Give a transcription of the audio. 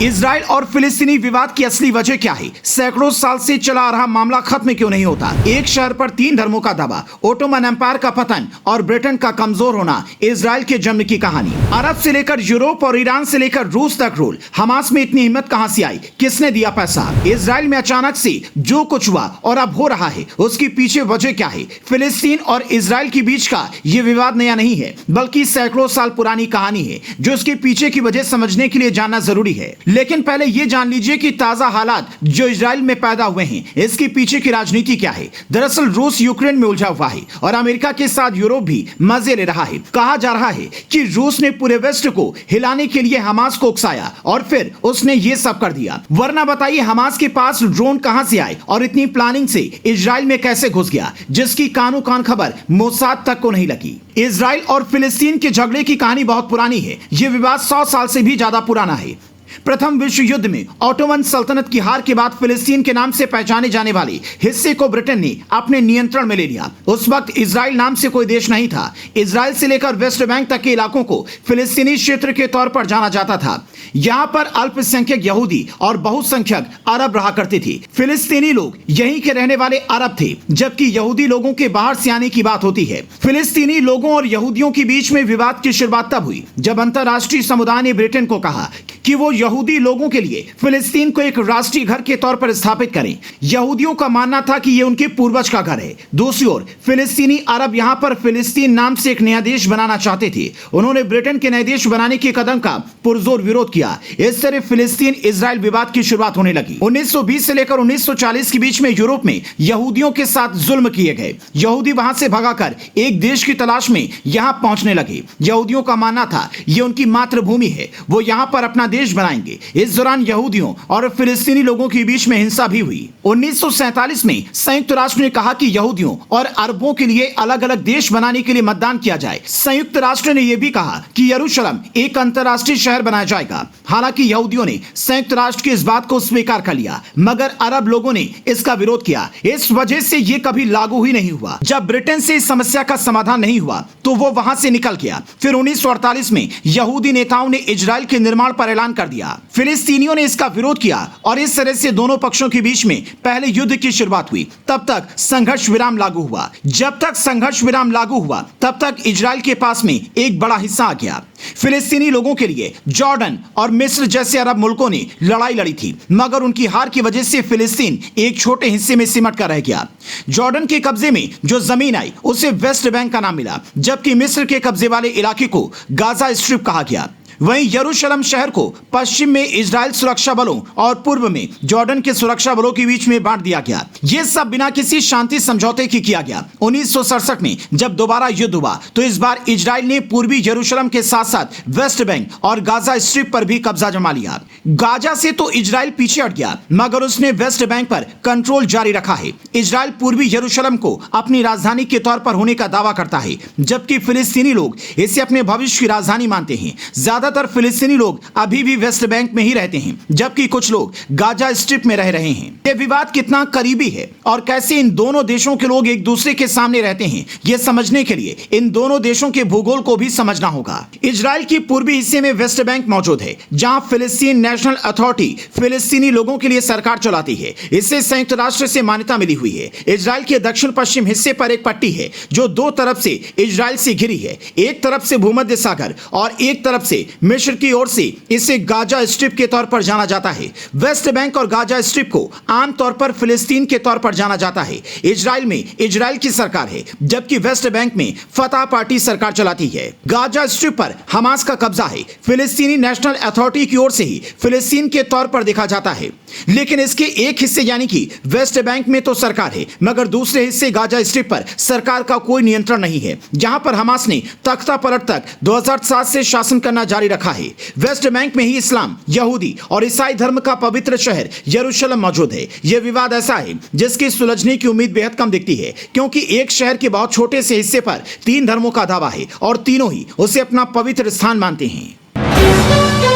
Israel और फिलिस्तीनी विवाद की असली वजह क्या है? सैकड़ों साल से चला आ रहा मामला खत्म क्यों नहीं होता? एक शहर पर 3 धर्मों का दबा, ओटोमन एम्पायर का पतन और ब्रिटेन का कमजोर होना, इजराइल के जन्म की कहानी। अरब से लेकर यूरोप और ईरान से लेकर रूस तक रूल। हमास में इतनी हिम्मत कहां से आई? किसने दिया पैसा? इजराइल में अचानक से जो कुछ हुआ और अब हो रहा है, उसकी पीछे वजह क्या है? फिलिस्तीन और इजराइल के बीच का ये विवाद नया नहीं है, बल्कि सैकड़ों साल पुरानी कहानी है जो इसके पीछे की वजह समझने के लिए जानना जरूरी है। लेकिन पहले ये जान लीजिए कि ताजा हालात जो इजराइल में पैदा हुए हैं, इसके पीछे की राजनीति क्या है। दरअसल रूस यूक्रेन में उलझा हुआ है और अमेरिका के साथ यूरोप भी मजे ले रहा है। कहा जा रहा है कि रूस ने पूरे वेस्ट को हिलाने के लिए हमास को उकसाया और फिर उसने ये सब कर दिया। वरना बताइए, हमास के पास ड्रोन कहां से आए और इतनी प्लानिंग से इजराइल में कैसे घुस गया, जिसकी कानो कान खबर मोसाद तक को नहीं लगी। इजराइल और फिलिस्तीन के झगड़े की कहानी बहुत पुरानी है। यह विवाद 100 साल से भी ज्यादा पुराना है। प्रथम विश्व युद्ध में ऑटोमन सल्तनत की हार के बाद फिलिस्तीन के नाम से पहचाने जाने वाले हिस्से को ब्रिटेन ने अपने नियंत्रण में ले लिया। उस वक्त इजराइल नाम से कोई देश नहीं था। इजराइल से लेकर वेस्ट बैंक तक के इलाकों को फिलिस्तीनी क्षेत्र के तौर पर जाना जाता था। यहाँ पर अल्पसंख्यक यहूदी और बहुसंख्यक अरब रहा करते थे। फिलिस्तीनी लोग यहीं के रहने वाले अरब थे, जबकि यहूदी लोगों के बाहर से आने की बात होती है। फिलिस्तीनी लोगों और यहूदियों के बीच में विवाद की शुरुआत तब हुई जब अंतरराष्ट्रीय समुदाय ने ब्रिटेन को कहा कि वो यहूदी लोगों के लिए फिलिस्तीन को एक राष्ट्रीय घर के तौर पर स्थापित करें। यहूदियों का मानना था कि ये उनके पूर्वज का घर है। दूसरी ओर फिलिस्तीनी अरब यहाँ पर फिलिस्तीन नाम से एक नया देश बनाना चाहते थे। उन्होंने ब्रिटेन के नए देश बनाने के कदम का पुरजोर विरोध किया। इस तरह फिलिस्तीन इजराइल विवाद की शुरुआत होने लगी। 1920 से लेकर 1940 के बीच में यूरोप में यहूदियों के साथ जुल्म किए गए। यहूदी वहां से भगाकर एक देश की तलाश में यहाँ पहुंचने लगे। यहूदियों का मानना था ये उनकी मातृभूमि है, वो यहाँ पर अपना देश बनाएंगे। इस दौरान यहूदियों और फिलिस्तीनी लोगों के बीच में हिंसा भी हुई। 1947 में संयुक्त राष्ट्र ने कहा कि यहूदियों और अरबों के लिए अलग अलग देश बनाने के लिए मतदान किया जाए। संयुक्त राष्ट्र ने यह भी कहा कि यरूशलेम एक अंतर्राष्ट्रीय शहर बनाया जाएगा। हालांकि यहूदियों ने संयुक्त राष्ट्र की इस बात को स्वीकार कर लिया, मगर अरब लोगों ने इसका विरोध किया। इस वजह से यह कभी लागू ही नहीं हुआ। जब ब्रिटेन से इस समस्या का समाधान नहीं हुआ तो वो वहां से निकल गया। फिर 1948 में यहूदी नेताओं ने इजराइल के निर्माण पर ऐलान कर दिया। फिलिस्तीनियों ने इसका विरोध किया और इस तरह से दोनों पक्षों के बीच में पहले युद्ध की शुरुआत हुई। तब तक संघर्ष विराम लागू हुआ। जब तक संघर्ष विराम लागू हुआ तब तक इजराइल के पास में एक बड़ा हिस्सा आ गया। फिलिस्तीनी लोगों के लिए जॉर्डन और मिस्र जैसे अरब मुल्कों ने लड़ाई लड़ी थी, मगर उनकी हार की वजह से फिलिस्तीन एक छोटे हिस्से में सिमट कर रह गया। जॉर्डन के कब्जे में जो जमीन आई उसे वेस्ट बैंक का नाम मिला, जबकि मिस्र के कब्जे वाले इलाके को गाजा स्ट्रिप कहा गया। वहीं यरूशलेम शहर को पश्चिम में इजराइल सुरक्षा बलों और पूर्व में जॉर्डन के सुरक्षा बलों के बीच में बांट दिया गया। यह सब बिना किसी शांति समझौते की किया गया। 1967 में जब दोबारा युद्ध हुआ तो इस बार इजराइल ने पूर्वी यरूशलेम के साथ साथ वेस्ट बैंक और गाजा स्ट्रिप पर भी कब्जा जमा लिया। गाजा से तो इजराइल पीछे हट गया, मगर उसने वेस्ट बैंक पर कंट्रोल जारी रखा है। इजराइल पूर्वी यरूशलेम को अपनी राजधानी के तौर पर होने का दावा करता है, जबकि फिलिस्तीनी लोग इसे अपने भविष्य की राजधानी मानते हैं। ज्यादातर फिलिस्तीनी लोग अभी भी वेस्ट बैंक में ही रहते हैं, जबकि कुछ लोग गाजा स्ट्रिप में रह रहे हैं। यह विवाद कितना करीबी है और कैसे इन दोनों देशों के लोग एक दूसरे के सामने रहते हैं, यह समझने के लिए इन दोनों देशों के भूगोल को भी समझना होगा। इजराइल की पूर्वी हिस्से में वेस्ट बैंक मौजूद है, जहां फिलिस्तीन नेशनल अथॉरिटी फिलिस्तीनी लोगों के लिए सरकार चलाती है। इससे संयुक्त राष्ट्र से मान्यता मिली हुई है। इजराइल के दक्षिण पश्चिम हिस्से पर एक पट्टी है जो दो तरफ से इजराइल से घिरी है, एक तरफ से भूमध्य सागर और एक तरफ से मिस्र की ओर से। इसे गाजा स्ट्रिप के तौर पर जाना जाता है। वेस्ट बैंक और गाजा स्ट्रिप को आमतौर पर फिलिस्तीन के तौर पर जाना जाता है। इजराइल में इजराइल की सरकार है, जबकि वेस्ट बैंक में फतह पार्टी सरकार चलाती है। गाजा स्ट्रिप पर हमास का कब्जा है। फिलिस्तीनी नेशनल अथॉरिटी की ओर से ही फिलिस्तीन के तौर पर देखा जाता है, लेकिन इसके एक हिस्से यानी कि वेस्ट बैंक में तो सरकार है, मगर दूसरे हिस्से गाजा स्ट्रिप पर सरकार का कोई नियंत्रण नहीं है, जहां पर हमास ने तख्ता पलट तक 2007 से शासन करना जारी रखा है। वेस्ट बैंक में ही इस्लाम, यहूदी और ईसाई धर्म का पवित्र शहर यरूशलेम मौजूद है। यह विवाद ऐसा है जिसकी सुलझने की उम्मीद बेहद कम दिखती है, क्योंकि एक शहर के बहुत छोटे से हिस्से पर 3 धर्मों का दावा है और तीनों ही उसे अपना पवित्र स्थान मानते हैं।